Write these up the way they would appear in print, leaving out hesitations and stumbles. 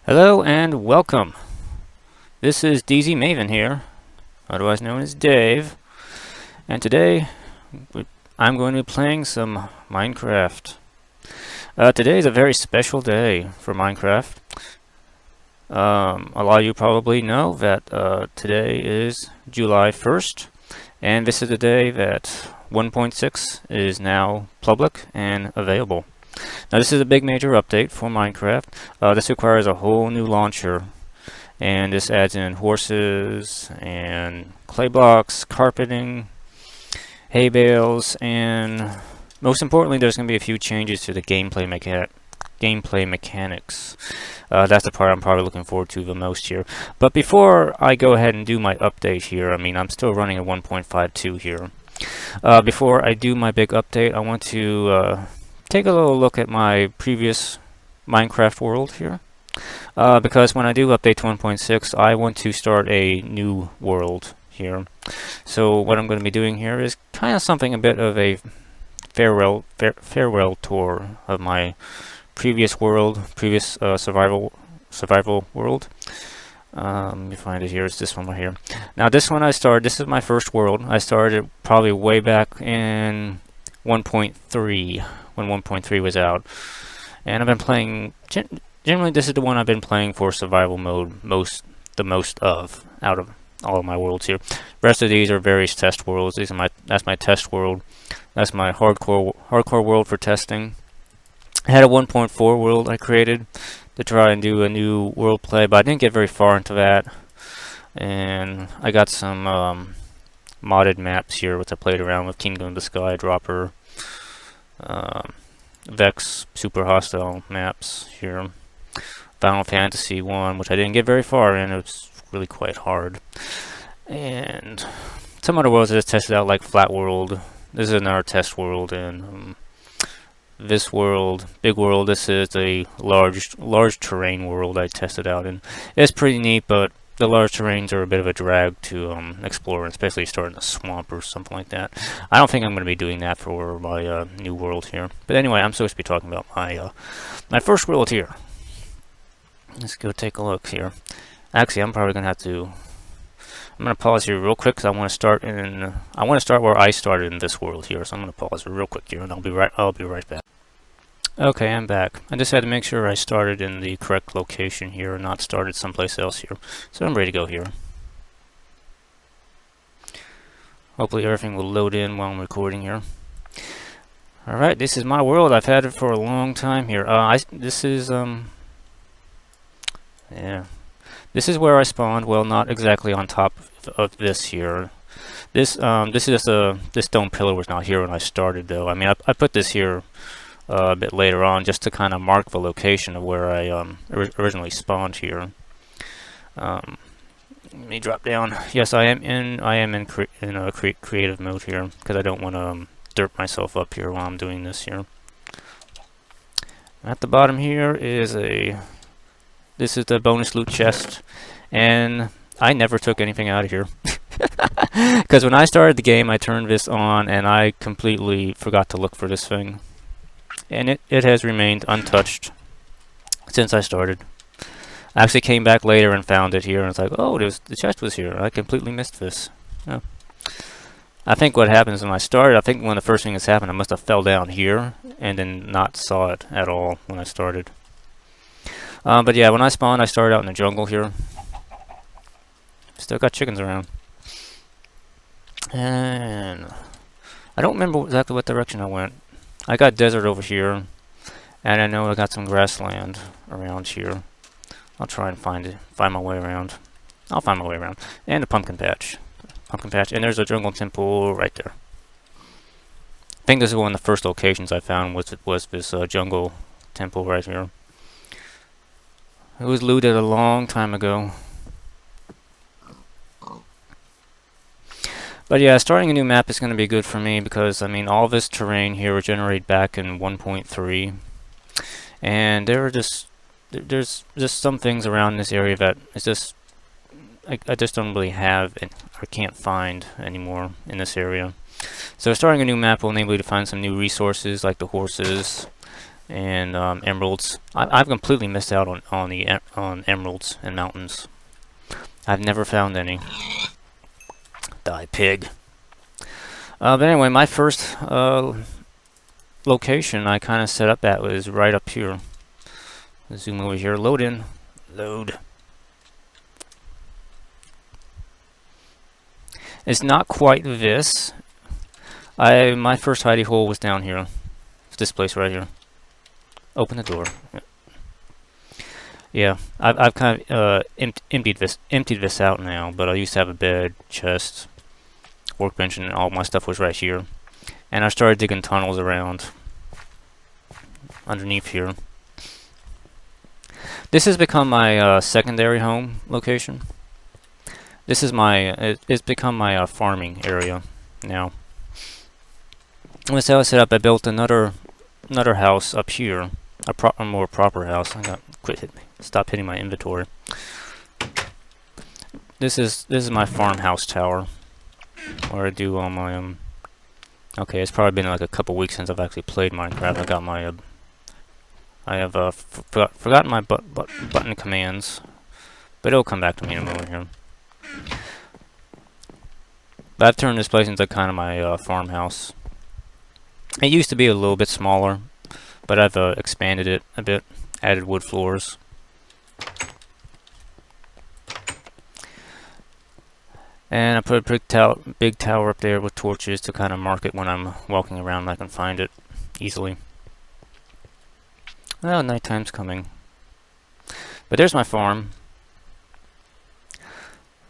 Hello and welcome. This is DZMaven here, otherwise known as Dave, and today I'm going to be playing some Minecraft. Today is a very special day for Minecraft. A lot of you probably know that today is July 1st, and this is the day that 1.6 is now public and available. Now this is a big major update for Minecraft. This requires a whole new launcher, and this adds in horses and clay blocks, carpeting, hay bales, and most importantly there's going to be a few changes to the gameplay mechanics. That's the part I'm probably looking forward to the most here. But before I go ahead and do my update here, I'm still running at 1.52 here. Before I do my big update, I want to take a little look at my previous Minecraft world here, because when I do update to 1.6 I want to start a new world here. So what I'm going to be doing here is kind of something a bit of a farewell tour of my previous world, survival world. Let me find it here. It's this one right here. Now this one this is my first world. I started probably way back in 1.3 when 1.3 was out, and I've been playing generally this is the one I've been playing for survival mode the most of out of all of my worlds here. Rest of these are various test worlds. That's my test world. That's my hardcore world for testing. I had a 1.4 world I created to try and do a new world play, but I didn't get very far into that, and I got some modded maps here which I played around with: Kingdom of the Sky, Dropper, Vex, Super Hostile maps here, Final Fantasy 1, which I didn't get very far in. It was really quite hard, and some other worlds I just tested out, like Flat World. This is another test world, and this world, Big World, this is a large terrain world I tested out, and it's pretty neat, but the large terrains are a bit of a drag to explore, especially starting a swamp or something like that. I don't think I'm going to be doing that for my new world here. But anyway, I'm supposed to be talking about my first world here. Let's go take a look here. Actually, I'm probably going to pause here real quick because I want to start where I started in this world here. So I'm going to pause real quick here, and I'll be right back. Okay, I'm back. I just had to make sure I started in the correct location here and not started someplace else here. So I'm ready to go here. Hopefully everything will load in while I'm recording here. Alright, this is my world. I've had it for a long time here. This is where I spawned. Well, not exactly on top of this here. This stone pillar was not here when I started, though. I put this here a bit later on just to kind of mark the location of where I originally spawned here. Let me drop down. Yes, I am in creative mode here because I don't want to derp myself up here while I'm doing this here. At the bottom here is this is the bonus loot chest, and I never took anything out of here. Because when I started the game, I turned this on and I completely forgot to look for this thing. And it has remained untouched since I started. I actually came back later and found it here, and it's like, oh, the chest was here. I completely missed this. Oh. I think what happens when I started, I think one of the first things that happened, I must have fell down here and then not saw it at all when I started. But yeah, when I spawned, I started out in the jungle here. Still got chickens around. And I don't remember exactly what direction I went. I got desert over here, and I know I got some grassland around here. I'll try and find my way around. I'll find my way around. And a pumpkin patch. And there's a jungle temple right there. I think this is one of the first locations I found was this jungle temple right here. It was looted a long time ago. But yeah, starting a new map is going to be good for me because, all this terrain here was generated back in 1.3. And there's just some things around this area that it's just, I just don't really have or can't find anymore in this area. So starting a new map will enable you to find some new resources like the horses, and emeralds. I've completely missed out on emeralds and mountains. I've never found any. Die, pig. But anyway, my first location I kind of set up at was right up here. Zoom over here. Load in. Load. It's not quite this. My first hidey hole was down here. It's this place right here. Open the door. Yeah, I've kind of emptied this out now, but I used to have a bed, chest, workbench, and all my stuff was right here. And I started digging tunnels around underneath here. This has become my secondary home location. This is it's become my farming area now. Once I was set up, I built another house up here, a more proper house. Stop hitting my inventory. This is my farmhouse tower, where I do all my Okay, it's probably been like a couple weeks since I've actually played Minecraft. I got my I have forgotten my button commands, but it'll come back to me in a moment here. But I've turned this place into kind of my farmhouse. It used to be a little bit smaller, but I've expanded it a bit, added wood floors. And I put a big tower up there with torches to kind of mark it when I'm walking around and I can find it easily. Well, nighttime's coming. But there's my farm.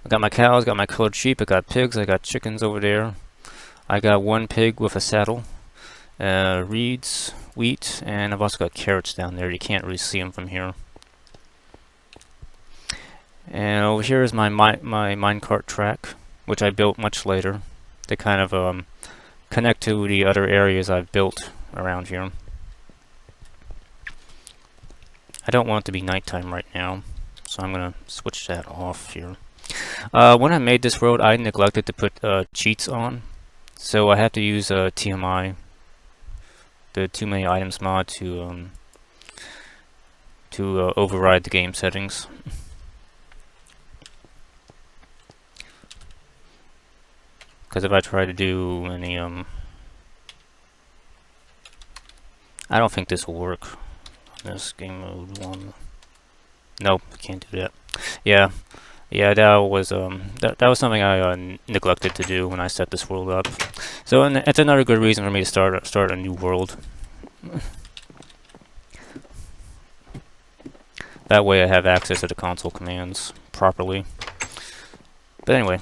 I got my cows, got my colored sheep, I got pigs, I got chickens over there. I got one pig with a saddle, reeds, wheat, and I've also got carrots down there. You can't really see them from here. And over here is my minecart track, which I built much later to kind of connect to the other areas I've built around here. I don't want it to be nighttime right now, so I'm going to switch that off here. When I made this world, I neglected to put cheats on, so I have to use TMI, the Too Many Items mod, to override the game settings. Because if I try to do any I don't think this will work on this game mode 1. Nope, can't do that. Yeah, that was that was something I neglected to do when I set this world up. So it's another good reason for me to start a new world. That way I have access to the console commands properly. But anyway,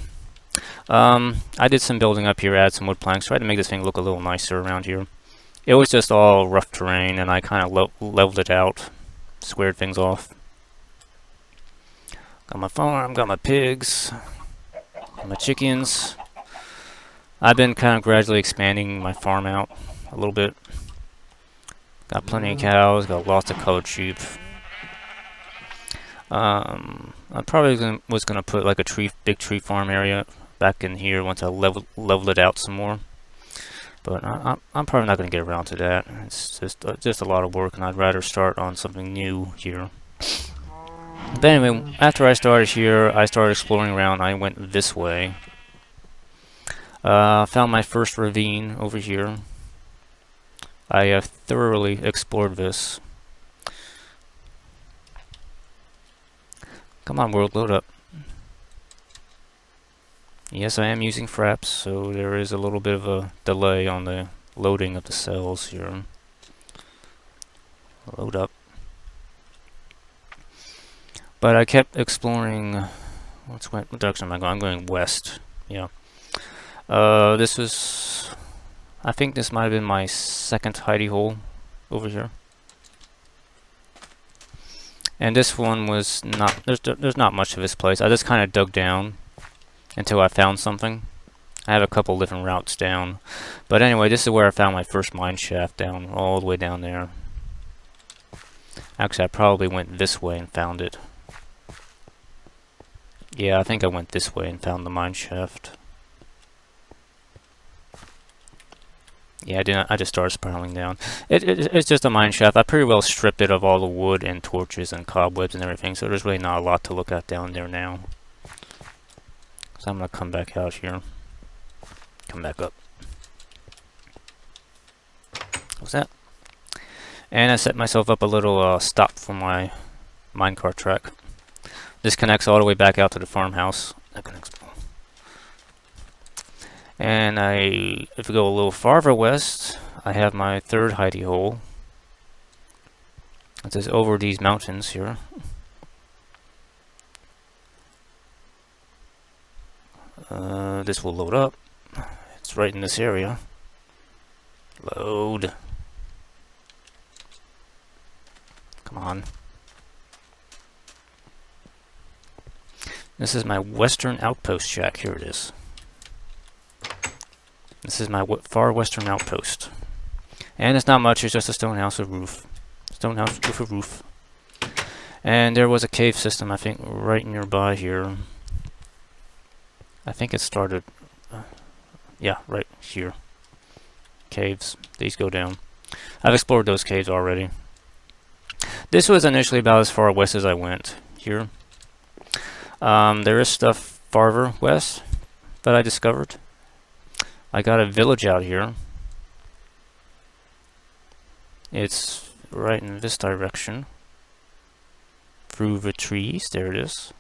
I did some building up here, add some wood planks, tried to make this thing look a little nicer around here. It was just all rough terrain, and I kind of leveled it out, squared things off. Got my farm, got my pigs, got my chickens. I've been kind of gradually expanding my farm out a little bit. Got plenty of cows, got lots of colored sheep. I probably was gonna put like a big tree farm area back in here once I level it out some more. But I'm probably not gonna get around to that. It's just a lot of work, and I'd rather start on something new here. But anyway, after I started here, I started exploring around. I went this way. Found my first ravine over here. I have thoroughly explored this. Come on, world, load up. Yes, I am using fraps, so there is a little bit of a delay on the loading of the cells here. Load up. But I kept exploring. What direction am I going? I'm going west. Yeah. This was. I think this might have been my second hidey hole over here. And this one was not. There's not much of this place. I just kind of dug down until I found something. I have a couple different routes down. But anyway, this is where I found my first mine shaft, down all the way down there. Actually, I probably went this way and found it. Yeah, I think I went this way and found the mine shaft. Yeah, I didn't. I just started spiraling down. It's just a mine shaft. I pretty well stripped it of all the wood and torches and cobwebs and everything, so there's really not a lot to look at down there now. So I'm gonna come back out here. Come back up. What's that? And I set myself up a little stop for my minecart track. This connects all the way back out to the farmhouse. That connects. And if we go a little farther west, I have my third hidey hole. It says over these mountains here. This will load up. It's right in this area. Load. Come on. This is my western outpost shack. Here it is. This is my far western outpost. And it's not much, it's just a stone house with roof. Stone house with a roof. And there was a cave system, I think, right nearby here. I think it started... yeah, right here. Caves. These go down. I've explored those caves already. This was initially about as far west as I went here. There is stuff farther west that I discovered. I got a village out here. It's right in this direction. Through the trees. There it is.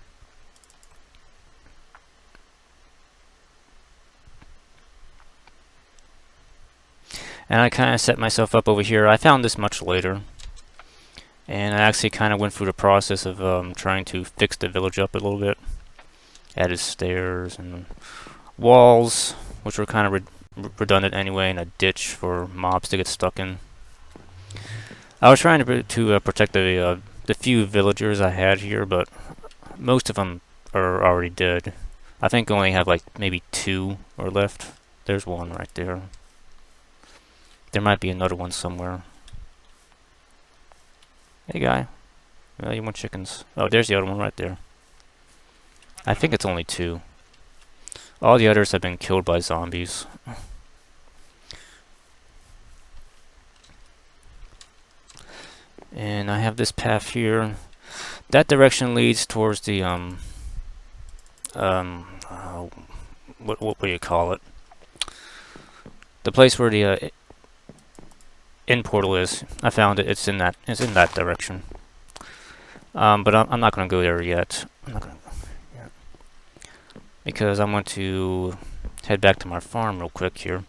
And I kind of set myself up over here. I found this much later. And I actually kind of went through the process of trying to fix the village up a little bit. Added stairs and walls, which were kind of redundant anyway, and a ditch for mobs to get stuck in. I was trying to protect the few villagers I had here, but most of them are already dead. I think I only have like maybe 2 are left. There's one right there. There might be another one somewhere. Hey guy, you want chickens? Oh, there's the other one right there. I think it's only 2. All the others have been killed by zombies. And I have this path here. That direction leads towards the what do you call it? The place where the end portal is. I found it. It's in that direction. But I'm not going to go there yet. I'm not going to go yet because I want to head back to my farm real quick here.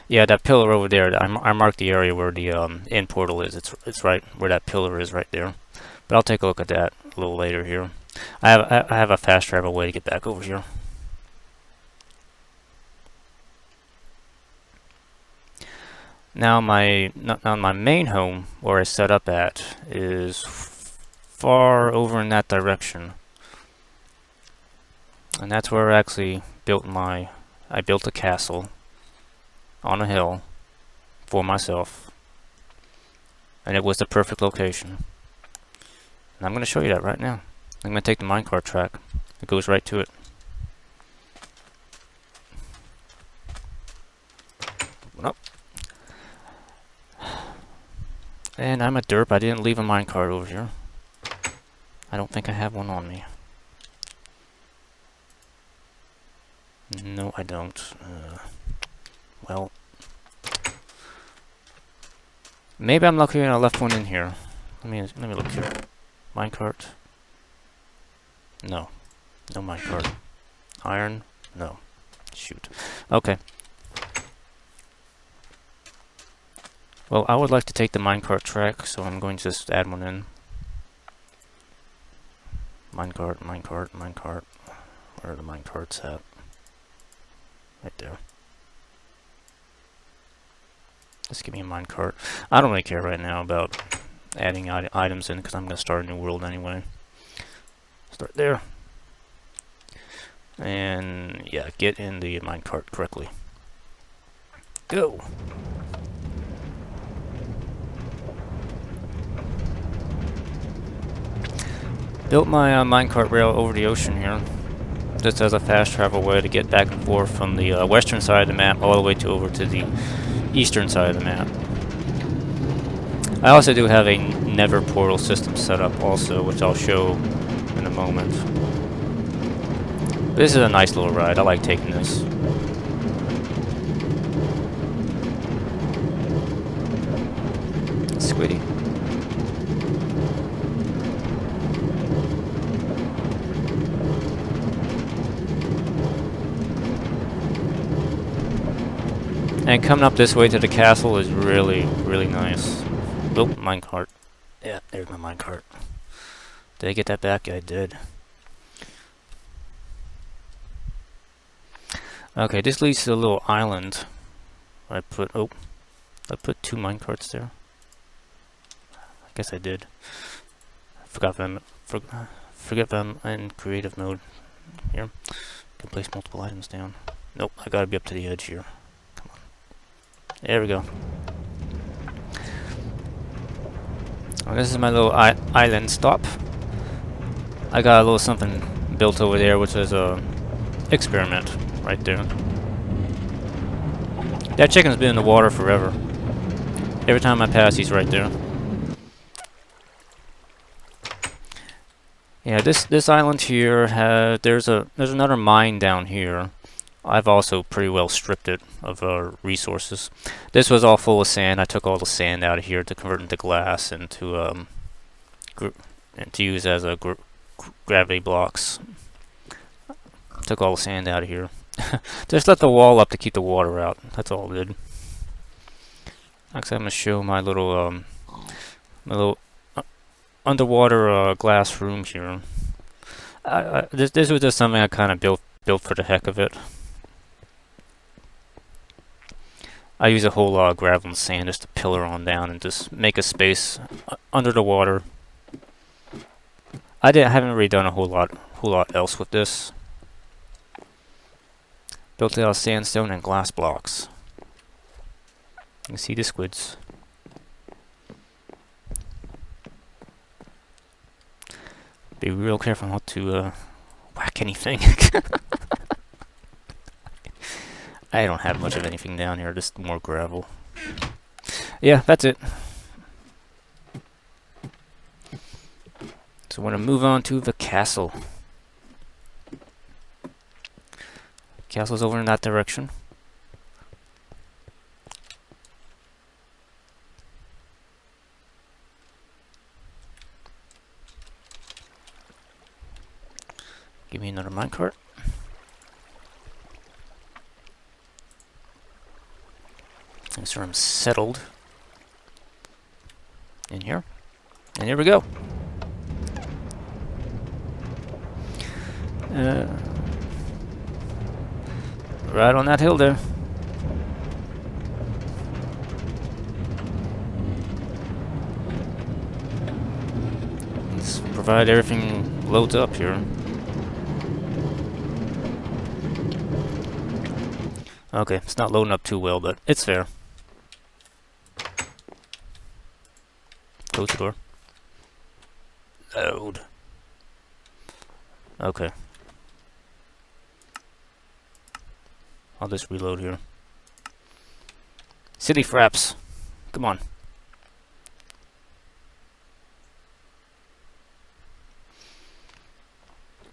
Yeah, that pillar over there. I marked the area where the end portal is. It's right where that pillar is, right there. But I'll take a look at that a little later here. I have a fast travel way to get back over here. Now my main home, where I set up at, is far over in that direction, and that's where I actually built I built a castle on a hill for myself, and it was the perfect location. And I'm going to show you that right now. I'm going to take the minecart track. It goes right to it. Open up. And I'm a derp. I didn't leave a minecart over here. I don't think I have one on me. No, I don't. Well, maybe I'm lucky and I left one in here. Let me look here. Minecart. No. No minecart. Iron? No. Shoot. Okay. Well, I would like to take the minecart track, so I'm going to just add one in. Minecart. Where are the minecarts at? Right there. Just give me a minecart. I don't really care right now about adding items in because I'm going to start a new world anyway. Start there. And yeah, get in the minecart correctly. Go! Built my minecart rail over the ocean here. Just as a fast travel way to get back and forth from the western side of the map all the way to over to the eastern side of the map. I also do have a Never portal system set up also, which I'll show in a moment. This is a nice little ride. I like taking this. Squiddy. And coming up this way to the castle is really, really nice. Oh, minecart. Yeah, there's my minecart. Did I get that back? Yeah, I did. Okay, this leads to a little island. I put 2 minecarts there. I guess I did. Forget them in creative mode. Here, can place multiple items down. Nope, I gotta be up to the edge here. Come on. There we go. Well, this is my little island stop. I got a little something built over there, which is a experiment right there. That chicken's been in the water forever. Every time I pass, he's right there. Yeah, this island here has there's another mine down here. I've also pretty well stripped it of resources. This was all full of sand. I took all the sand out of here to convert into glass and to use as a gravity blocks. Took all the sand out of here. Just let the wall up to keep the water out. That's all I did. Next, I'm gonna show my little underwater glass room here. This was just something I kind of built for the heck of it. I use a whole lot of gravel and sand just to pillar on down and just make a space under the water. I haven't really done a whole lot else with this. Built it out of sandstone and glass blocks. You can see the squids. Be real careful not to whack anything. I don't have much of anything down here, just more gravel. Yeah, that's it. So we're gonna move on to the castle. Castle's over in that direction. Give me another minecart. Make sure I'm settled in here. And here we go. Right on that hill there. Let's provide everything loads up here. Okay, it's not loading up too well, but it's fair. Close the door. Load. Okay. I'll just reload here. City fraps. Come on.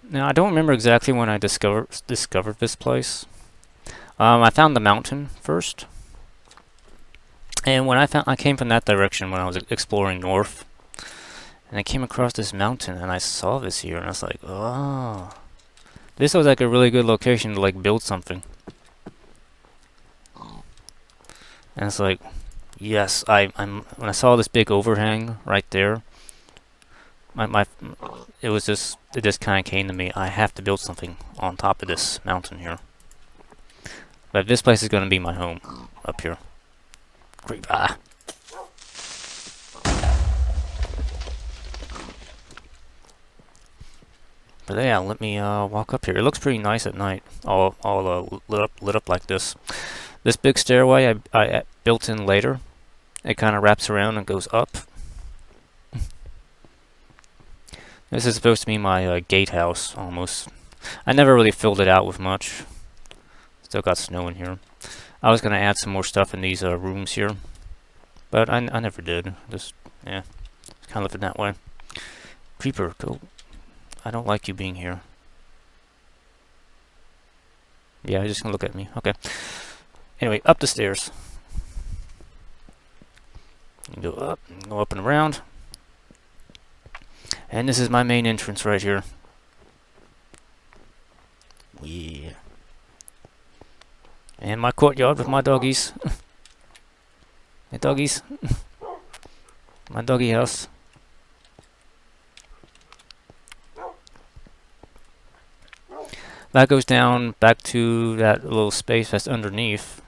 Now, I don't remember exactly when I discovered this place. I found the mountain first. And when I came from that direction when I was exploring north. And I came across this mountain and I saw this here and I was like, oh. This was like a really good location to like build something. And it's like, yes, when I saw this big overhang right there, it just kind of came to me. I have to build something on top of this mountain here. But this place is going to be my home up here. Great. Ah. But yeah, let me walk up here. It looks pretty nice at night, all lit up like this. This big stairway I built in later. It kind of wraps around and goes up. This is supposed to be my gatehouse, almost. I never really filled it out with much. Still got snow in here. I was gonna add some more stuff in these rooms here, but I never did. Just, yeah, kind of left it that way. Creeper, go. I don't like you being here. Yeah, you're just gonna look at me. Okay. Anyway, up the stairs. You go up and around. And this is my main entrance right here. Yeah. And my courtyard with my doggies. Hey doggies. My doggy house. That goes down back to that little space that's underneath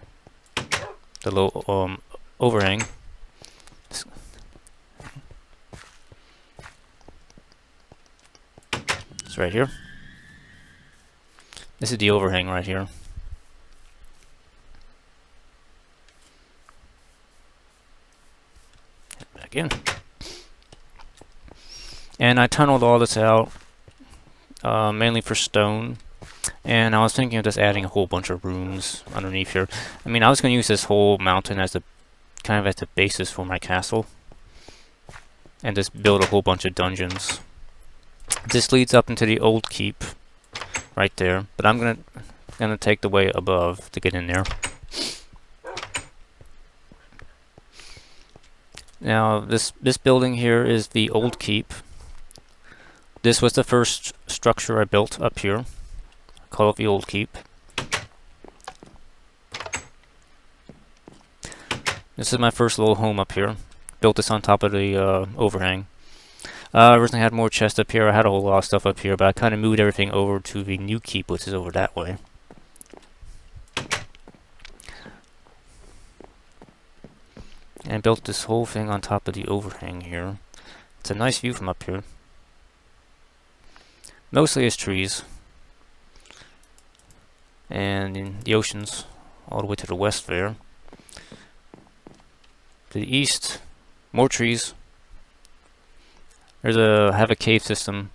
the little overhang. It's right here. This is the overhang right here. Back in. And I tunneled all this out, mainly for stone. And I was thinking of just adding a whole bunch of rooms underneath here. I mean, I was going to use this whole mountain as the kind of as the basis for my castle, and just build a whole bunch of dungeons. This leads up into the old keep, right there. But I'm gonna take the way above to get in there. Now, this building here is the old keep. This was the first structure I built up here. Call it the old keep. This is my first little home up here. Built this on top of the overhang. Originally had more chests up here. I had a whole lot of stuff up here, but I kind of moved everything over to the new keep, which is over that way. And built this whole thing on top of the overhang here. It's a nice view from up here. Mostly it's trees. And in the oceans, all the way to the west there. To the east, more trees. Have a cave system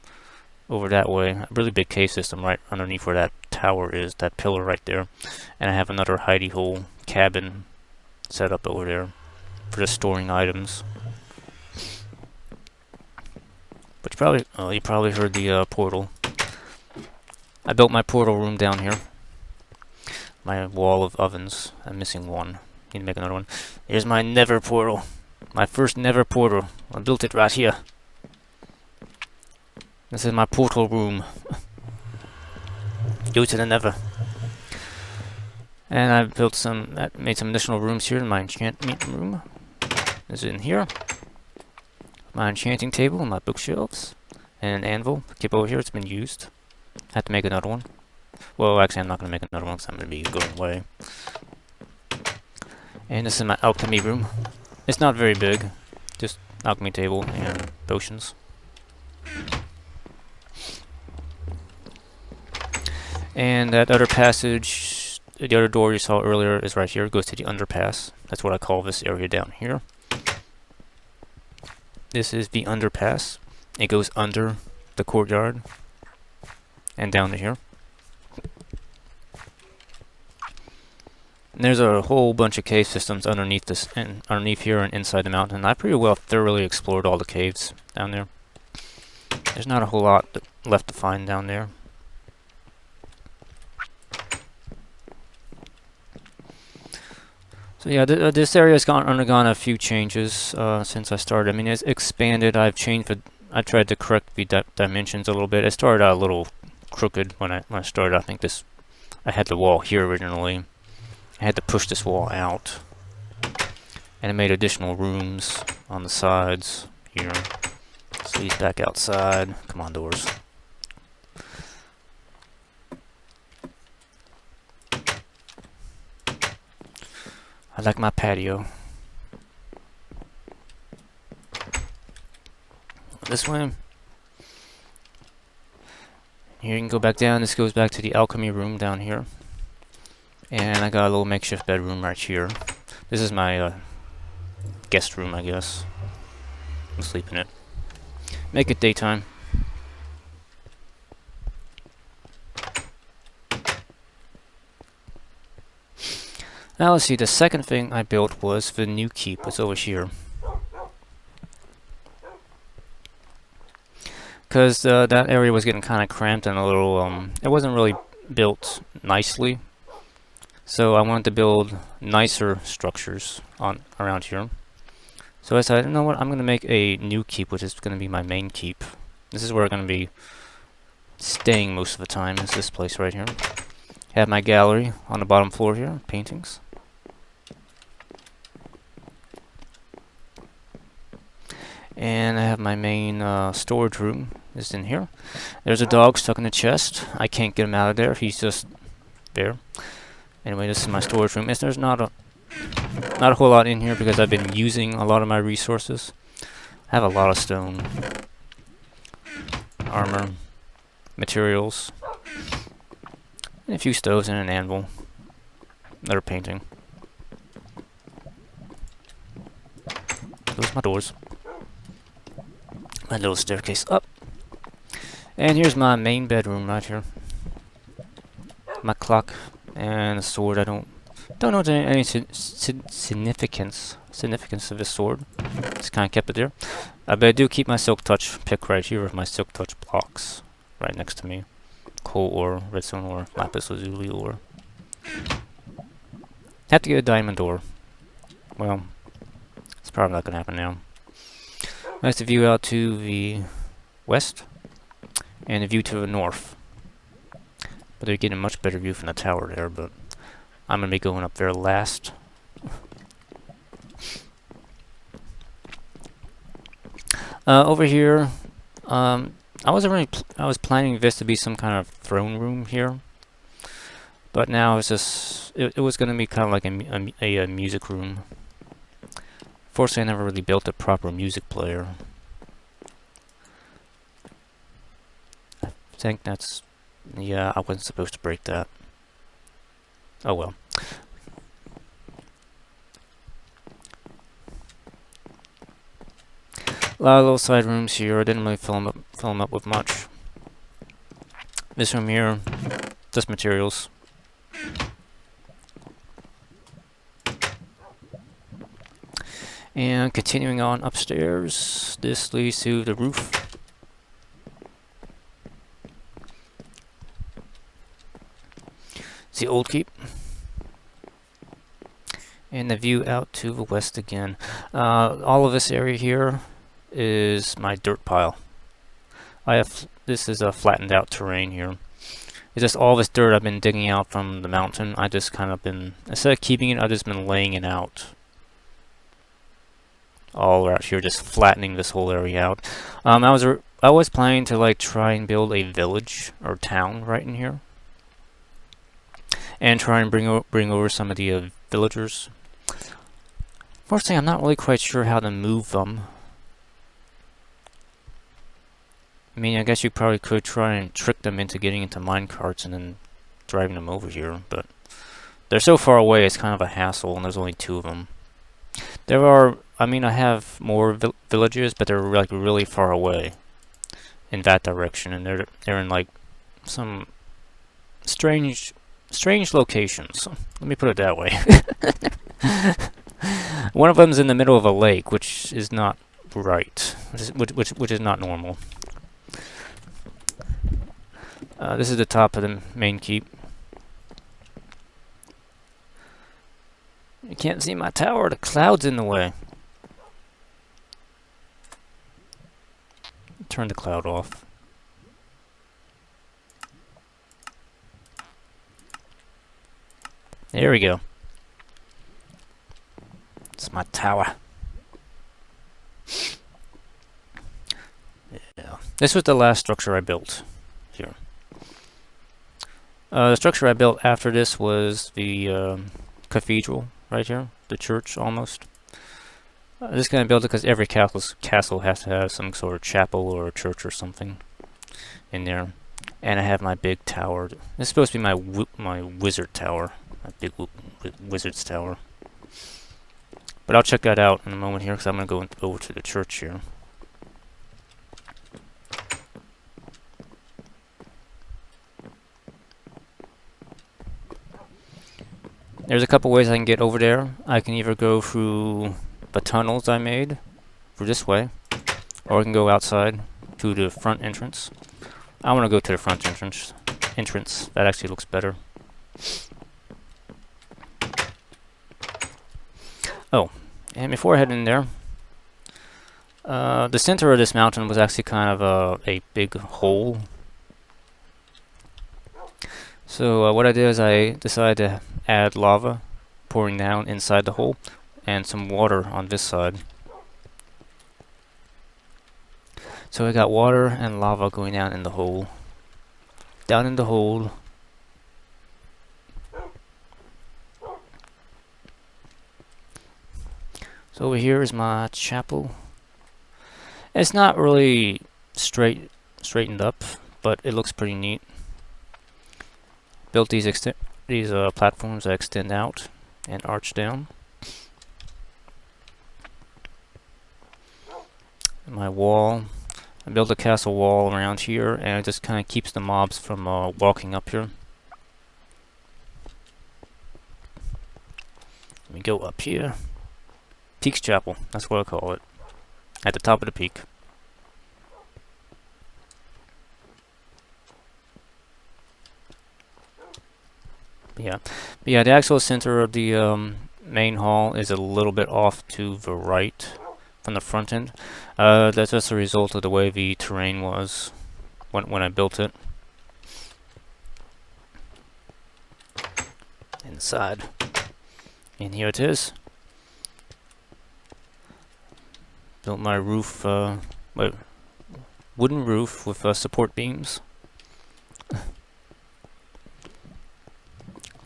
over that way. A really big cave system right underneath where that tower is, that pillar right there. And I have another hidey hole cabin set up over there for just storing items. But you probably heard the portal. I built my portal room down here. My wall of ovens. I'm missing one. Need to make another one. Here's my Nether portal. My first Nether portal. I built it right here. This is my portal room. Go to the Nether. And I made some additional rooms here in my enchantment room. This is in here. My enchanting table and my bookshelves. And an anvil. Keep over here, it's been used. I have to make another one. Well, actually, I'm not going to make another one because I'm going to be going away. And this is my alchemy room. It's not very big. Just alchemy table and potions. And that other passage, the other door you saw earlier is right here. It goes to the underpass. That's what I call this area down here. This is the underpass. It goes under the courtyard and down to here. And there's a whole bunch of cave systems underneath this, and underneath here and inside the mountain. I pretty well thoroughly explored all the caves down there. There's not a whole lot left to find down there. So yeah, this area has undergone a few changes since I started. I mean, it's expanded. I tried to correct the dimensions a little bit. It started out a little crooked when I started. I think I had the wall here originally. I had to push this wall out, and I made additional rooms on the sides here. So he's back outside. Come on, doors. I like my patio. This way. Here you can go back down. This goes back to the alchemy room down here. And I got a little makeshift bedroom right here. This is my guest room, I guess. I'll sleep in it. Make it daytime. Now let's see, the second thing I built was the new keep. It's over here. Because that area was getting kind of cramped and a little, it wasn't really built nicely. So I wanted to build nicer structures on around here. So I decided, you know what, I'm going to make a new keep, which is going to be my main keep. This is where I'm going to be staying most of the time, is this place right here. Have my gallery on the bottom floor here, paintings. And I have my main storage room is in here. There's a dog stuck in the chest. I can't get him out of there. He's just there. Anyway, this is my storage room. There's not a whole lot in here because I've been using a lot of my resources. I have a lot of stone, armor, materials, and a few stoves and an anvil. Another painting. Those are my doors. My little staircase up. And here's my main bedroom right here. My clock and a sword. I don't know any significance of this sword. Just kind of kept it there. But I do keep my silk touch pick right here with my silk touch blocks right next to me. Coal ore, redstone ore, lapis lazuli ore. Have to get a diamond ore. Well, it's probably not gonna happen now. Nice view out to the west and a view to the north. But they're getting a much better view from the tower there, but I'm gonna be going up there last. Over here, I was planning this to be some kind of throne room here, but now it's just it was gonna be kind of like a music room. Fortunately, I never really built a proper music player. I think that's... yeah, I wasn't supposed to break that. Oh well. A lot of little side rooms here. I didn't really fill them up with much. This room here, just materials. And continuing on upstairs, this leads to the roof. It's the old keep. And the view out to the west again. All of this area here is my dirt pile. This is a flattened out terrain here. It's just all this dirt I've been digging out from the mountain. I just kind of been, instead of keeping it, I've just been laying it out. All around here, just flattening this whole area out. I was planning to like try and build a village or town right in here, and try and bring over some of the villagers. Fortunately, I'm not really quite sure how to move them. I mean, I guess you probably could try and trick them into getting into minecarts and then driving them over here, but they're so far away, it's kind of a hassle, and there's only 2 of them. There are, I mean, I have more villages, but they're like really far away in that direction, and they're in like some strange locations. Let me put it that way. One of them's in the middle of a lake, which is not right, which is not normal. This is the top of the main keep. You can't see my tower, the cloud's in the way. Turn the cloud off. There we go. It's my tower. Yeah. This was the last structure I built here. The structure I built after this was the cathedral right here, the church almost. I'm just gonna build it because every castle has to have some sort of chapel or a church or something in there. And I have my big tower. This is supposed to be my wizard tower, my big wizard's tower. But I'll check that out in a moment here because I'm gonna go over to the church here. There's a couple ways I can get over there. I can either go through the tunnels I made for this way, or I can go outside to the front entrance. I want to go to the front entrance. That actually looks better. Oh, and before I head in there, the center of this mountain was actually kind of a big hole. So what I did is I decided to add lava pouring down inside the hole and some water on this side. So I got water and lava going down in the hole. Down in the hole. So over here is my chapel. It's not really straightened up, but it looks pretty neat. Built these platforms that extend out and arch down. My wall. I built a castle wall around here, and it just kind of keeps the mobs from walking up here. Let me go up here. Peak's Chapel, that's what I call it. At the top of the peak. But yeah, the actual center of the main hall is a little bit off to the right from the front end. That's just a result of the way the terrain was when I built it. Inside. And here it is. Built my roof, wooden roof with support beams.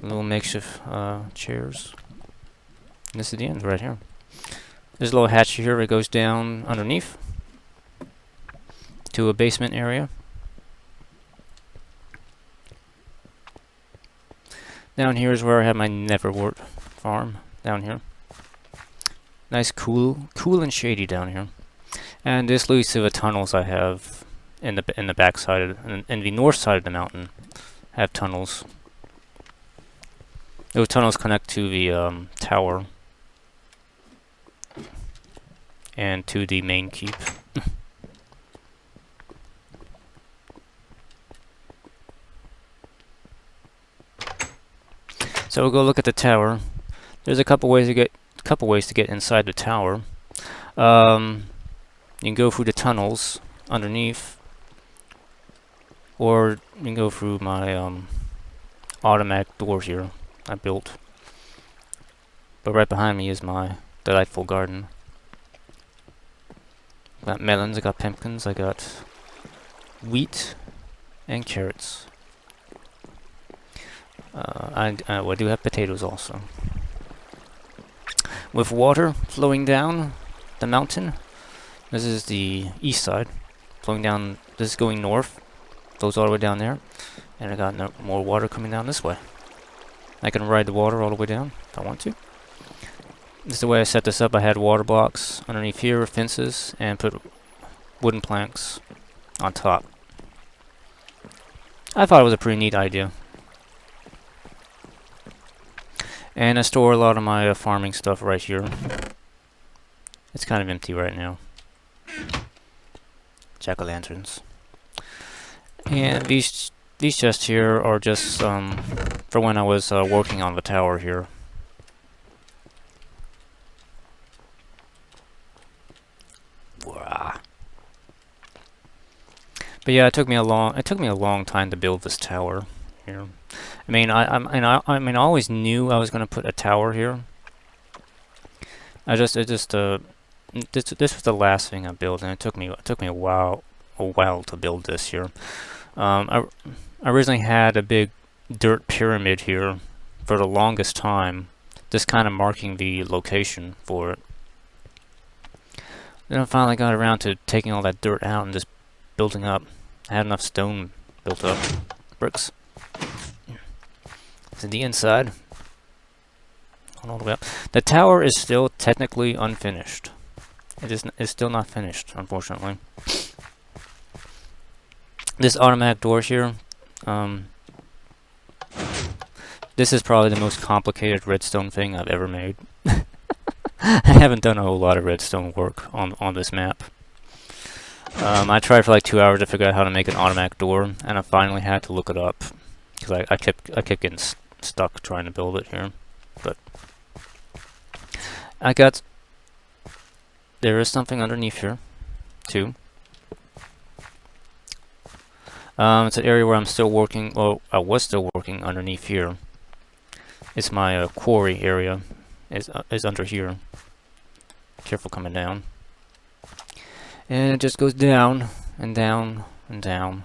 Little makeshift chairs. And this is the end right here. There's a little hatch here that goes down underneath to a basement area. Down here is where I have my Neverwort farm. Down here. Nice, cool and shady down here. And this leads to the tunnels I have in the back side in the north side of the mountain. Have tunnels. Those tunnels connect to the tower and to the main keep. So we'll go look at the tower. There's a couple ways to get inside the tower. You can go through the tunnels underneath, or you can go through my automatic door here I built. But right behind me is my delightful garden. Got melons, I got pumpkins, I got wheat and carrots. I do have potatoes also. With water flowing down the mountain. This is the east side. Flowing down, this is going north. Goes all the way down there. And I got more water coming down this way. I can ride the water all the way down if I want to. This is the way I set this up. I had water blocks underneath here, fences, and put wooden planks on top. I thought it was a pretty neat idea. And I store a lot of my farming stuff right here. It's kind of empty right now. Jack-o'-lanterns. And these chests here are just for when I was working on the tower here. But yeah, it took me a long time to build this tower here. I mean, I always knew I was going to put a tower here. This was the last thing I built, and it took me a while to build this here. I originally had a big dirt pyramid here for the longest time, just kind of marking the location for it. Then I finally got around to taking all that dirt out and just building up. I had enough stone built up, bricks. So the inside, all the way up. The tower is still technically unfinished. It's still not finished, unfortunately. This automatic door here, This is probably the most complicated redstone thing I've ever made. I haven't done a whole lot of redstone work on this map. I tried for like 2 hours to figure out how to make an automatic door, and I finally had to look it up because I kept getting stuck trying to build it here. But there is something underneath here too. It's an area where I'm still working. Well, I was still working underneath here. It's my quarry area. Is under here. Careful coming down. And it just goes down and down and down.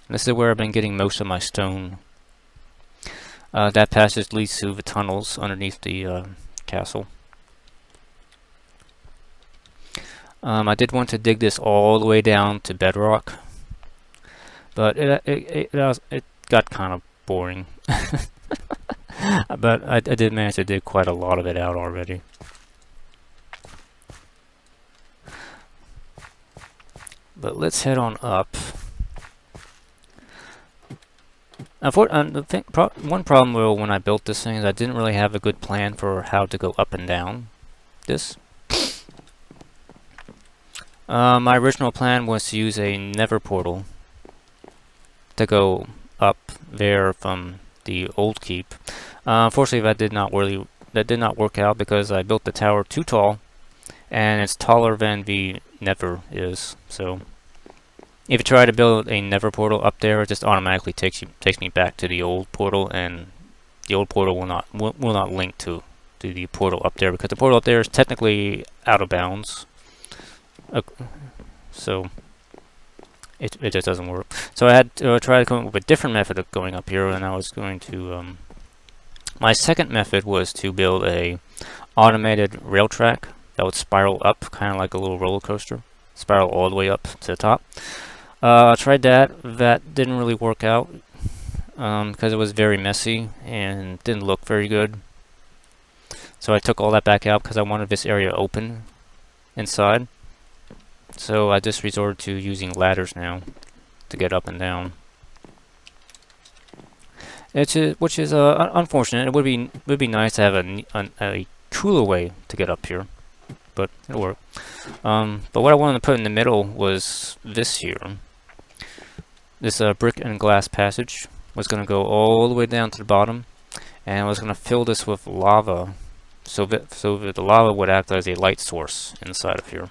This is where I've been getting most of my stone. That passage leads to the tunnels underneath the castle. I did want to dig this all the way down to bedrock, but it got kind of boring. But I did manage to dig quite a lot of it out already. But let's head on up. One problem when I built this thing is I didn't really have a good plan for how to go up and down this. My original plan was to use a nether portal to go up there from the old keep. Unfortunately, that did not work out because I built the tower too tall, and it's taller than the nether is. So, if you try to build a nether portal up there, it just automatically takes me back to the old portal, and the old portal will not link to the portal up there because the portal up there is technically out of bounds. So it just doesn't work. So I had to try to come up with a different method of going up here, and I was going to my second method was to build a automated rail track that would spiral up, kind of like a little roller coaster, spiral all the way up to the top. I tried that. That didn't really work out because it was very messy and didn't look very good. So I took all that back out because I wanted this area open inside. So I just resorted to using ladders now to get up and down. Which is unfortunate. It would be nice to have a cooler way to get up here, but it'll work. But what I wanted to put in the middle was this here. This brick and glass passage was going to go all the way down to the bottom, and I was going to fill this with lava, so that the lava would act as a light source inside of here.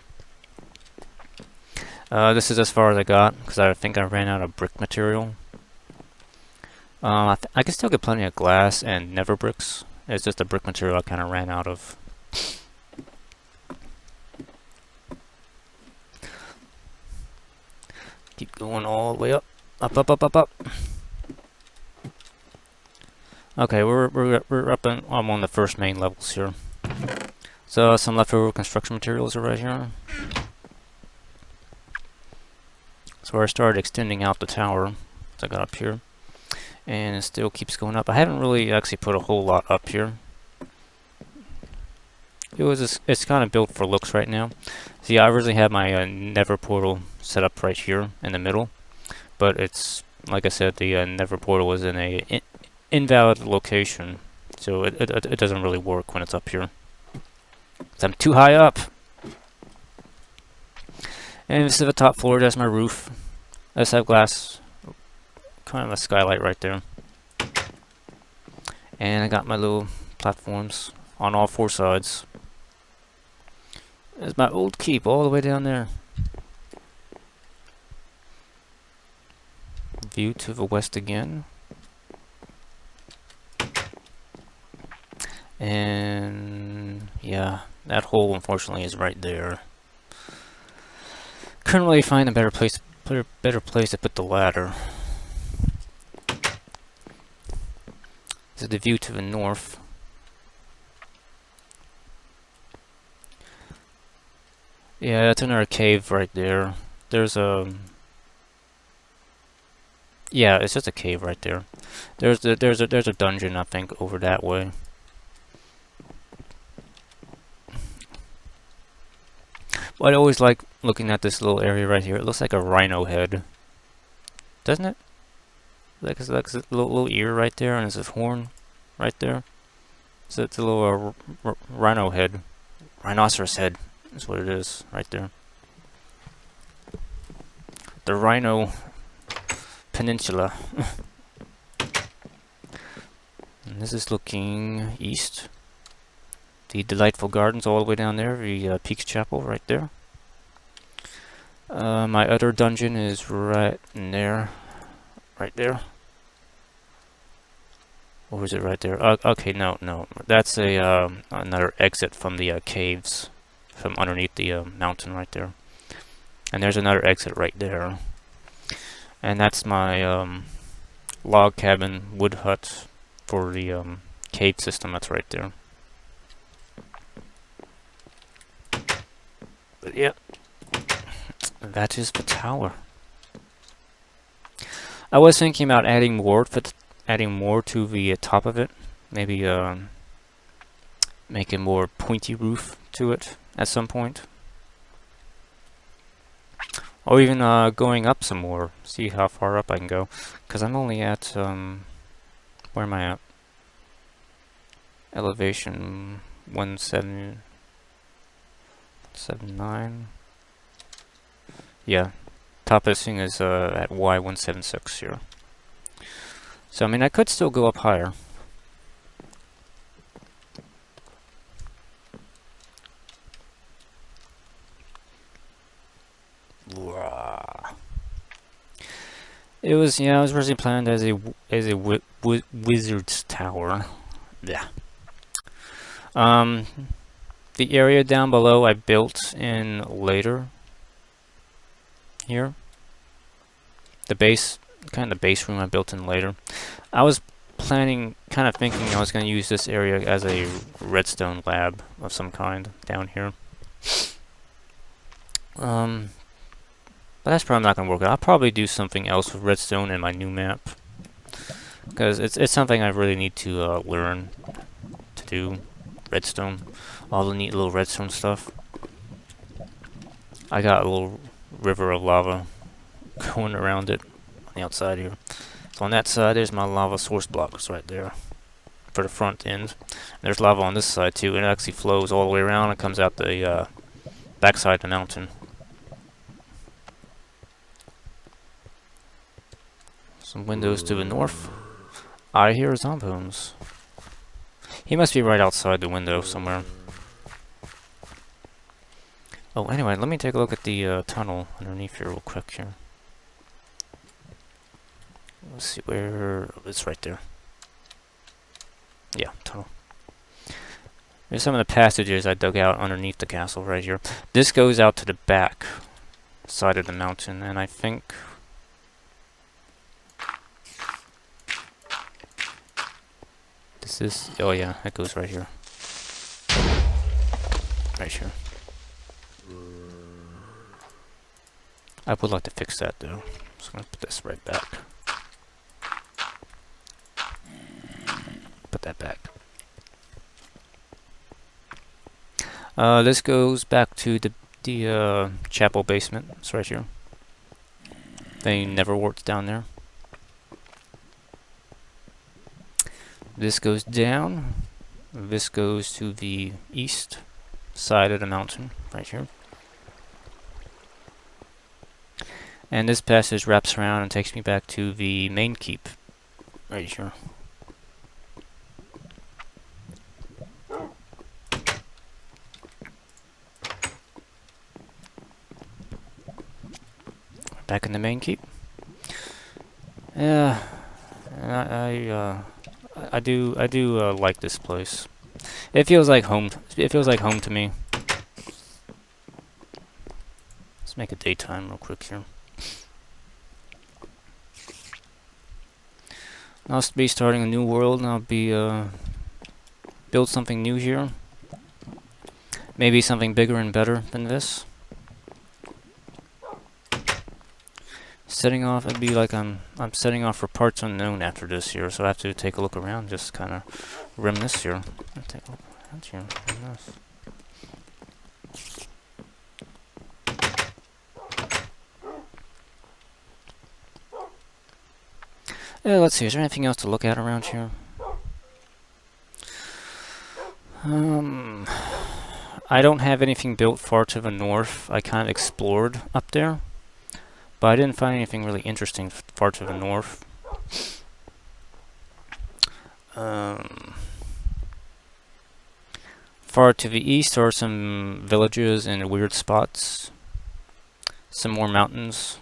This is as far as I got because I think I ran out of brick material. I can still get plenty of glass and nether bricks. It's just the brick material I kind of ran out of. Keep going all the way up, up, up, up, up, up. Okay, we're up on I'm on the first main levels here. So some leftover construction materials are right here. So I started extending out the tower. So I got up here. And it still keeps going up. I haven't really actually put a whole lot up here. It's kind of built for looks right now. See, I originally had my nether portal set up right here in the middle, but it's like I said, the nether portal was in a invalid location, so it doesn't really work when it's up here. 'Cause I'm too high up. And this is the top floor. That's my roof. I just have glass. Kind of a skylight right there. And I got my little platforms on all four sides. There's my old keep all the way down there. View to the west again. And yeah, that hole unfortunately is right there. Couldn't really find a better place to put the ladder. This is the view to the north. Yeah, that's another cave right there. There's a... Yeah, it's just a cave right there. There's a dungeon, I think, over that way. But I always like looking at this little area right here. It looks like a rhino head. Doesn't it? Like a little ear right there, and there's this horn right there. So it's a little rhino head, rhinoceros head is what it is right there. The Rhino Peninsula. And this is looking east. The delightful gardens all the way down there. The Peaks Chapel right there. My other dungeon is right in there. Right there. Or is it right there? Okay, no. That's a another exit from the caves. From underneath the mountain right there. And there's another exit right there. And that's my log cabin wood hut for the cave system that's right there. But yeah, that is the tower. I was thinking about adding more to the top of it. Maybe make a more pointy roof to it at some point. Or even going up some more. See how far up I can go. Because I'm only at, where am I at? Elevation 179. Yeah. Top of this thing is at Y176 here. So, I mean, I could still go up higher. It was originally planned as a wizard's tower. Yeah. The area down below I built in later. Here. The base room I built in later. I was thinking I was going to use this area as a redstone lab of some kind down here. But that's probably not going to work out. I'll probably do something else with redstone in my new map. Because it's something I really need to learn to do. Redstone. All the neat little redstone stuff. I got a little river of lava going around it on the outside here. So on that side, there's my lava source blocks right there for the front end. And there's lava on this side too. It actually flows all the way around and comes out the backside of the mountain. Some windows to the north. I hear zombones. He must be right outside the window somewhere. Oh, anyway, let me take a look at the tunnel underneath here real quick here. Let's see where... it's right there. Yeah, tunnel. There's some of the passages I dug out underneath the castle right here. This goes out to the back side of the mountain, and I think... this is... oh yeah, it goes right here. Right here. I would like to fix that though. So I'm gonna put this right back. Put that back. This goes back to the chapel basement. It's right here. They never worked down there. This goes down. This goes to the east side of the mountain, right here. And this passage wraps around and takes me back to the main keep, right here. Back in the main keep. Yeah, I do like this place. It feels like home. It feels like home to me. Let's make it daytime real quick here. I'll be starting a new world, and I'll be build something new here. Maybe something bigger and better than this. Setting off, it'd be like I'm setting off for parts unknown after this here, so I have to take a look around, just kind of reminisce here. Take a look around here, reminisce. Let's see, is there anything else to look at around here? I don't have anything built far to the north. I kind of explored up there, but I didn't find anything really interesting far to the north. Far to the east are some villages and weird spots. Some more mountains.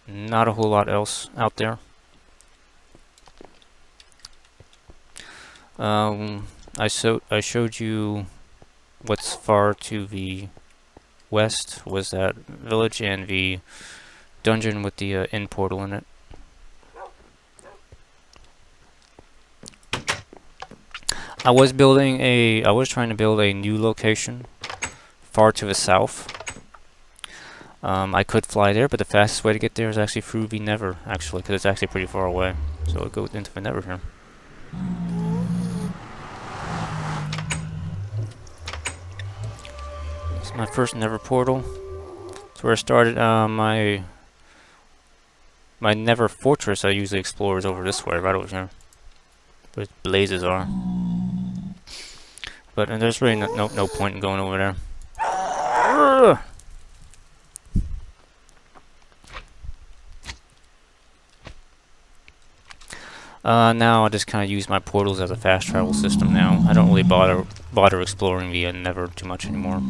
Not a whole lot else out there. I showed you what's far to the west was that village and the dungeon with the end portal in it. I was trying to build a new location far to the south. I could fly there, but the fastest way to get there is actually through the Nether, actually, because it's actually pretty far away. So it goes into the Nether here. It's my first Nether portal. It's where I started my Nether fortress. I usually explore is over this way, right over here, where its blazes are. But there's really no point in going over there. Now I just kind of use my portals as a fast travel system now. I don't really bother exploring the Nether too much anymore.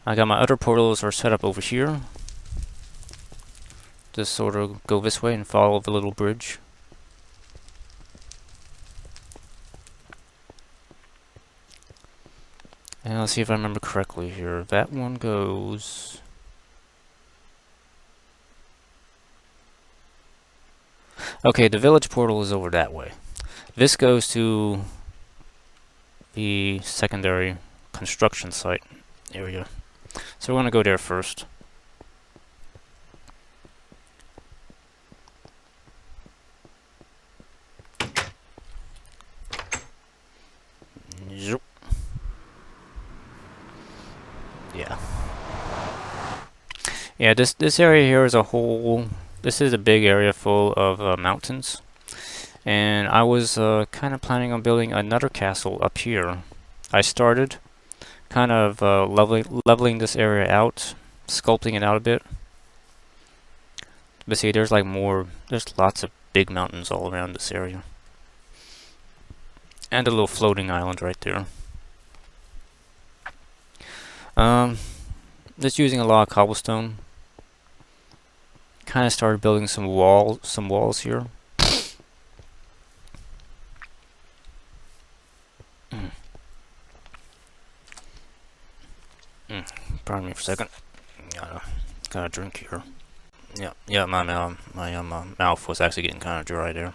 I got my other portals are set up over here. Just sort of go this way and follow the little bridge. And let's see if I remember correctly here. That one goes... Okay, the village portal is over that way. This goes to the secondary construction site area. So we're going to go there first. Yep. Yeah, this area here is a whole... This is a big area full of mountains. And I was kind of planning on building another castle up here. I started kind of leveling this area out, sculpting it out a bit. But see, there's lots of big mountains all around this area. And a little floating island right there. Just using a lot of cobblestone. Kind of started building some walls here. Pardon me for a second. Got a drink here. Yeah. My mouth was actually getting kind of dry there.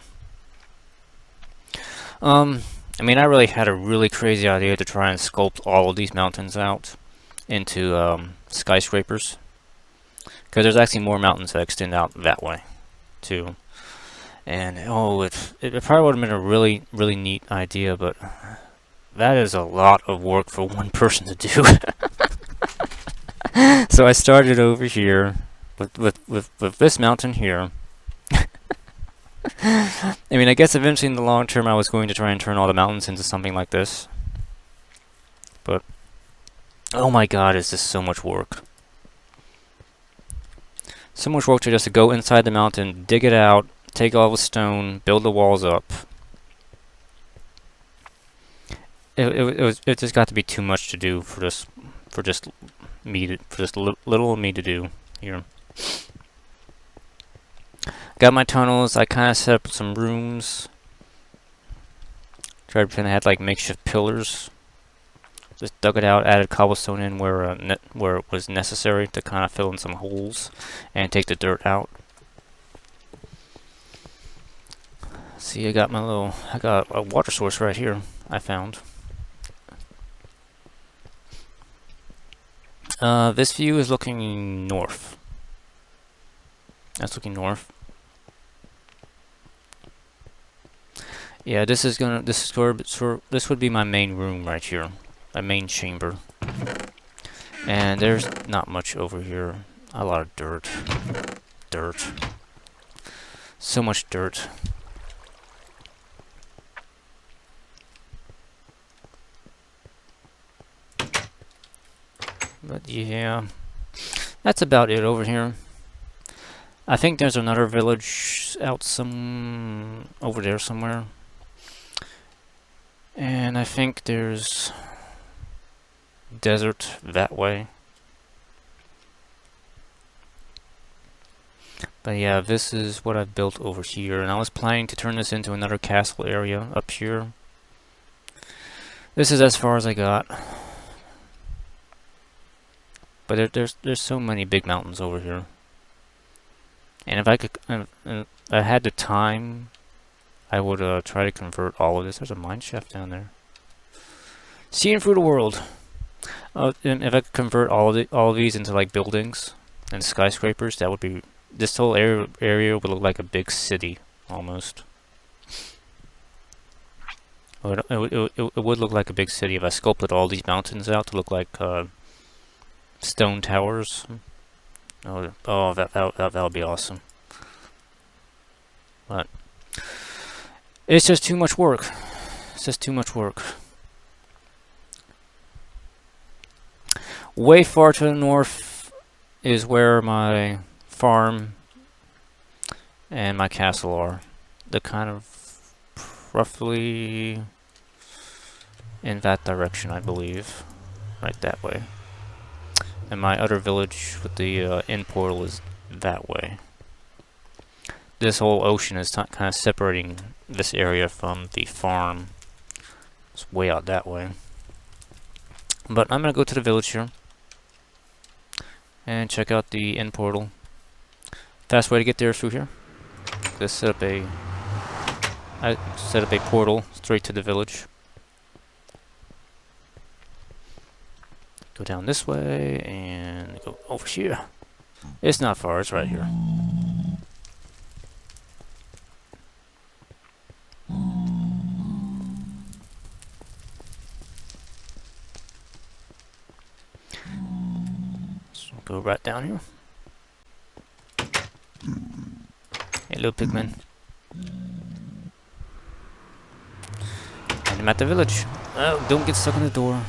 I mean, I really had a really crazy idea to try and sculpt all of these mountains out into skyscrapers. Because there's actually more mountains that extend out that way, too. And, it probably would have been a really, really neat idea, but that is a lot of work for one person to do. So I started over here with this mountain here. I mean, I guess eventually in the long term I was going to try and turn all the mountains into something like this. But, oh my god, is this so much work. So much work just to go inside the mountain, dig it out, take all the stone, build the walls up. It just got to be too much to do for just little me to do here. Got my tunnels. I kind of set up some rooms. Tried to pretend I had like makeshift pillars. Just dug it out, added cobblestone in where it was necessary to kind of fill in some holes and take the dirt out. See, I got a water source right here. I found. This view is looking north. That's looking north. Yeah, this would be my main room right here. My main chamber. And there's not much over here. A lot of dirt. So much dirt. But yeah, that's about it over here. I think there's another village out over there somewhere. And I think there's desert that way. But yeah, this is what I've built over here, and I was planning to turn this into another castle area up here. This is as far as I got. But there's so many big mountains over here. And if I could, if I had the time, I would try to convert all of this. There's a mine shaft down there. Seeing through the world. And if I could convert all of these into like buildings and skyscrapers, that would be. This whole area would look like a big city, almost. It would look like a big city if I sculpted all these mountains out to look like stone towers. Oh, that would be awesome. But it's just too much work. It's just too much work. Way far to the north is where my farm and my castle are. They're kind of roughly in that direction, I believe. Right that way. And my other village with the end portal is that way. This whole ocean is kind of separating this area from the farm. It's way out that way. But I'm going to go to the village here and check out the end portal. Fast way to get there is through here. I set up a portal straight to the village. Go down this way and go over here. It's not far, it's right here. So go right down here. Hello, pigman. And I'm at the village. Oh, don't get stuck in the door.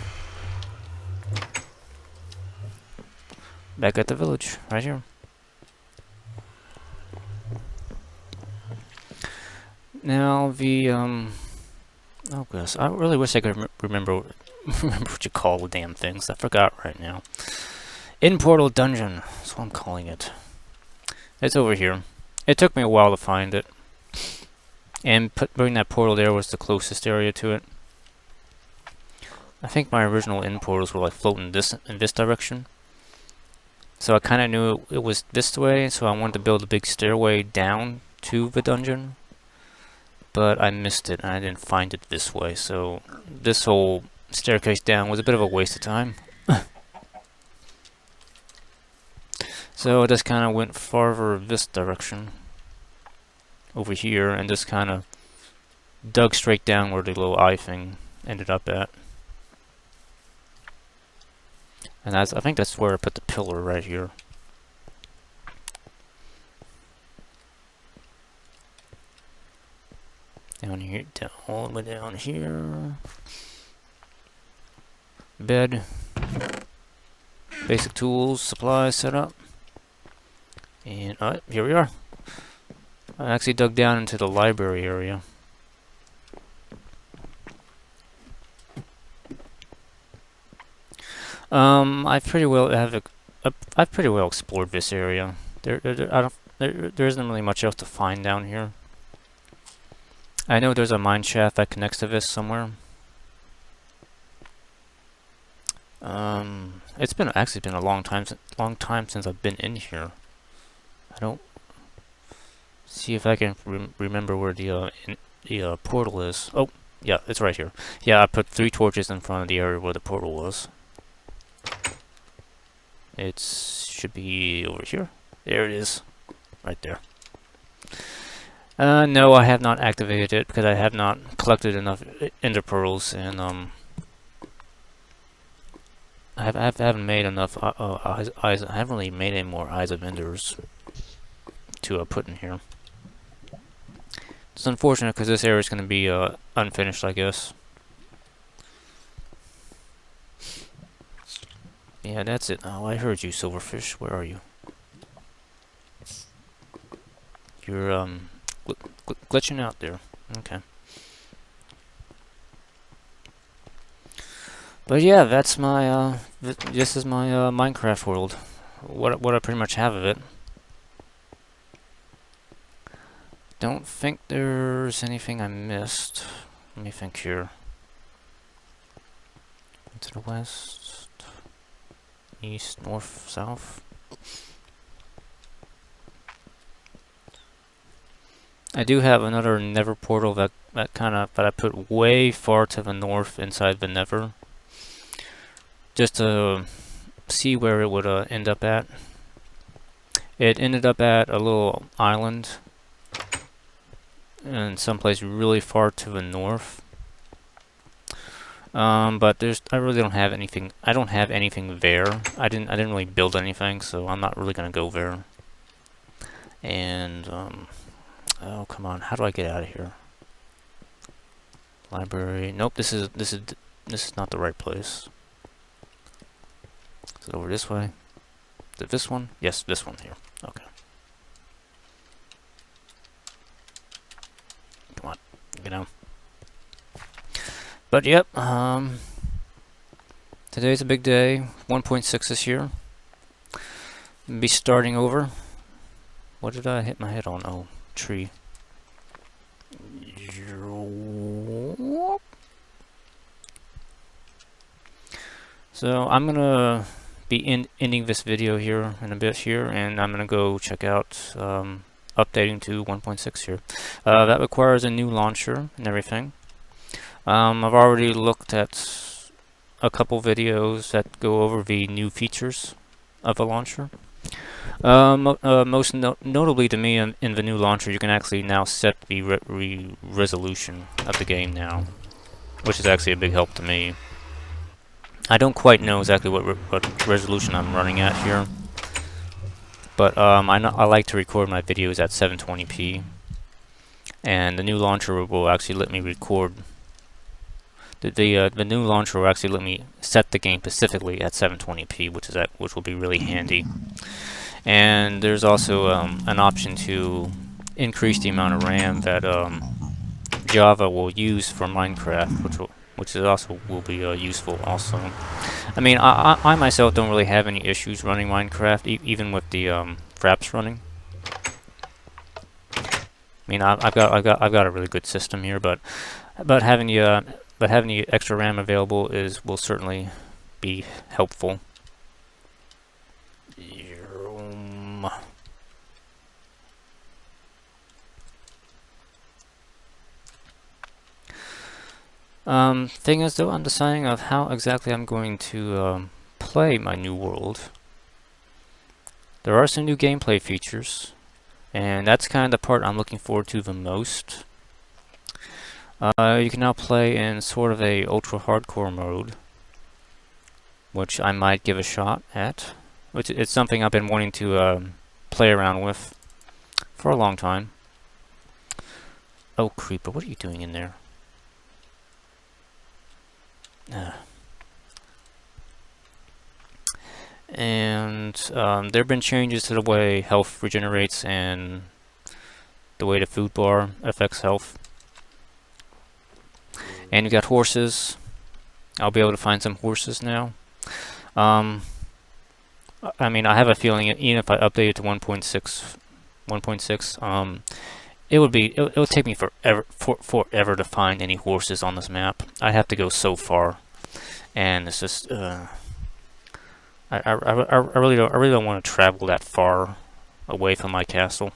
Back at the village, right here. Now oh gosh, I really wish I could remember what you call the damn things. I forgot right now. In Portal Dungeon, that's what I'm calling it. It's over here. It took me a while to find it. And putting that portal there was the closest area to it. I think my original end portals were like floating in this direction. So I kind of knew it was this way, so I wanted to build a big stairway down to the dungeon. But I missed it, and I didn't find it this way, so this whole staircase down was a bit of a waste of time. So I just kind of went farther this direction, over here, and just kind of dug straight down where the little eye thing ended up at. And I think that's where I put the pillar, right here. Down here, all the way down here. Bed. Basic tools, supplies set up. And here we are. I actually dug down into the library area. I've pretty well explored this area. There isn't really much else to find down here. I know there's a mine shaft that connects to this somewhere. It's actually been a long time since I've been in here. I don't see if I can remember where the portal is. Oh, yeah, it's right here. Yeah, I put 3 torches in front of the area where the portal was. It should be over here. There it is, right there. No, I have not activated it because I have not collected enough ender pearls, and I haven't made enough eyes. I haven't really made any more eyes of enders to put in here. It's unfortunate because this area is going to be unfinished, I guess. Yeah, that's it. Oh, I heard you, Silverfish. Where are you? You're glitching out there. Okay. But yeah, that's my this is my Minecraft world. What I pretty much have of it. Don't think there's anything I missed. Let me think here. To the west, east, north, south. I do have another Nether portal that I put way far to the north inside the Nether, just to see where it would end up at. It ended up at a little island in someplace really far to the north. But I really don't have anything. I don't have anything there. I didn't really build anything, so I'm not really gonna go there. And oh come on, how do I get out of here? Library. Nope. This is not the right place. Is it over this way? Is it this one? Yes, this one here. Okay. Come on, you know. But yep, today's a big day. 1.6 is here. Be starting over. What did I hit my head on? Oh, tree. So I'm gonna be ending this video here in a bit here, and I'm gonna go check out updating to 1.6 here. That requires a new launcher and everything. I've already looked at a couple videos that go over the new features of the launcher. Most notably to me, in the new launcher, you can actually now set the resolution of the game now, which is actually a big help to me. I don't quite know exactly what resolution I'm running at here, but I like to record my videos at 720p, and the new launcher will actually let me record. The new launcher will actually let me set the game specifically at 720p, which will be really handy. And there's also an option to increase the amount of RAM that Java will use for Minecraft, which is also will be useful also. I mean, I myself don't really have any issues running Minecraft, even with the fraps running. I mean, I've got a really good system here, but having the extra RAM available will certainly be helpful. Thing is, though, I'm deciding of how exactly I'm going to play my new world. There are some new gameplay features, and that's kind of the part I'm looking forward to the most. You can now play in sort of a ultra hardcore mode, which I might give a shot at. Which it's something I've been wanting to play around with for a long time. Oh, creeper! What are you doing in there? And there have been changes to the way health regenerates and the way the food bar affects health. And you got horses. I'll be able to find some horses now. I mean, I have a feeling even if I update it to 1.6, it'll take me forever to find any horses on this map. I have to go so far, and it's just I really don't want to travel that far away from my castle.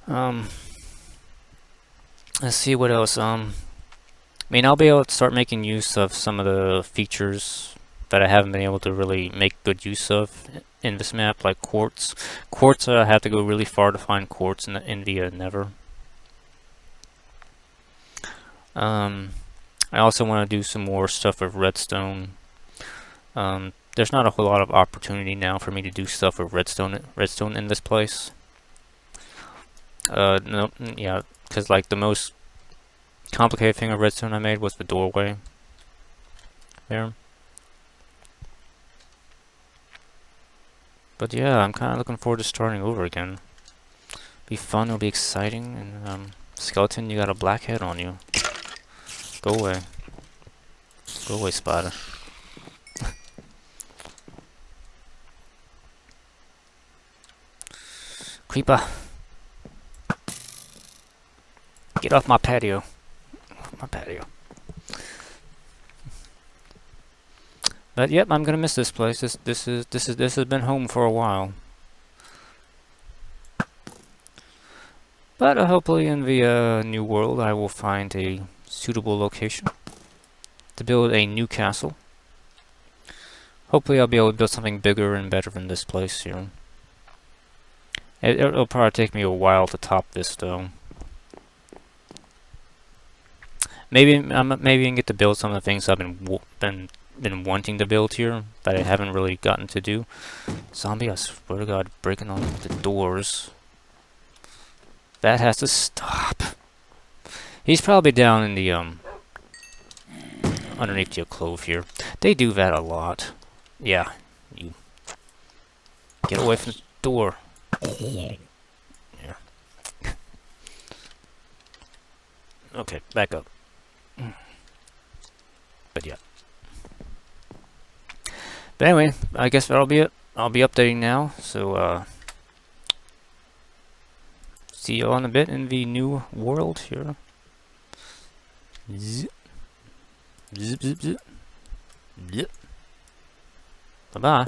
Let's see what else. I mean, I'll be able to start making use of some of the features that I haven't been able to really make good use of in this map, like quartz. Quartz, I have to go really far to find quartz in the Nether. I also want to do some more stuff with redstone. There's not a whole lot of opportunity now for me to do stuff with redstone in this place. No, yeah, because like the most complicated thing of redstone I made was the doorway there. But yeah, I'm kind of looking forward to starting over again. Be fun, it'll be exciting, and skeleton, you got a black head on you. Go away. Go away, spider. Creeper. Get off my patio. My patio. But yep, I'm gonna miss this place. This has been home for a while. But hopefully in the new world I will find a suitable location to build a new castle. Hopefully I'll be able to build something bigger and better than this place here. It'll probably take me a while to top this though. Maybe maybe I can get to build some of the things I've been wanting to build here that I haven't really gotten to do. Zombie, I swear to God, breaking on the doors. That has to stop. He's probably down in the underneath the clove here. They do that a lot. Yeah, you get away from the door. Yeah. Okay, back up. But yeah. But anyway, I guess that'll be it. I'll be updating now, so see you all in a bit in the new world here. Zip. Zip, zip, zip. Zip. Bye-bye.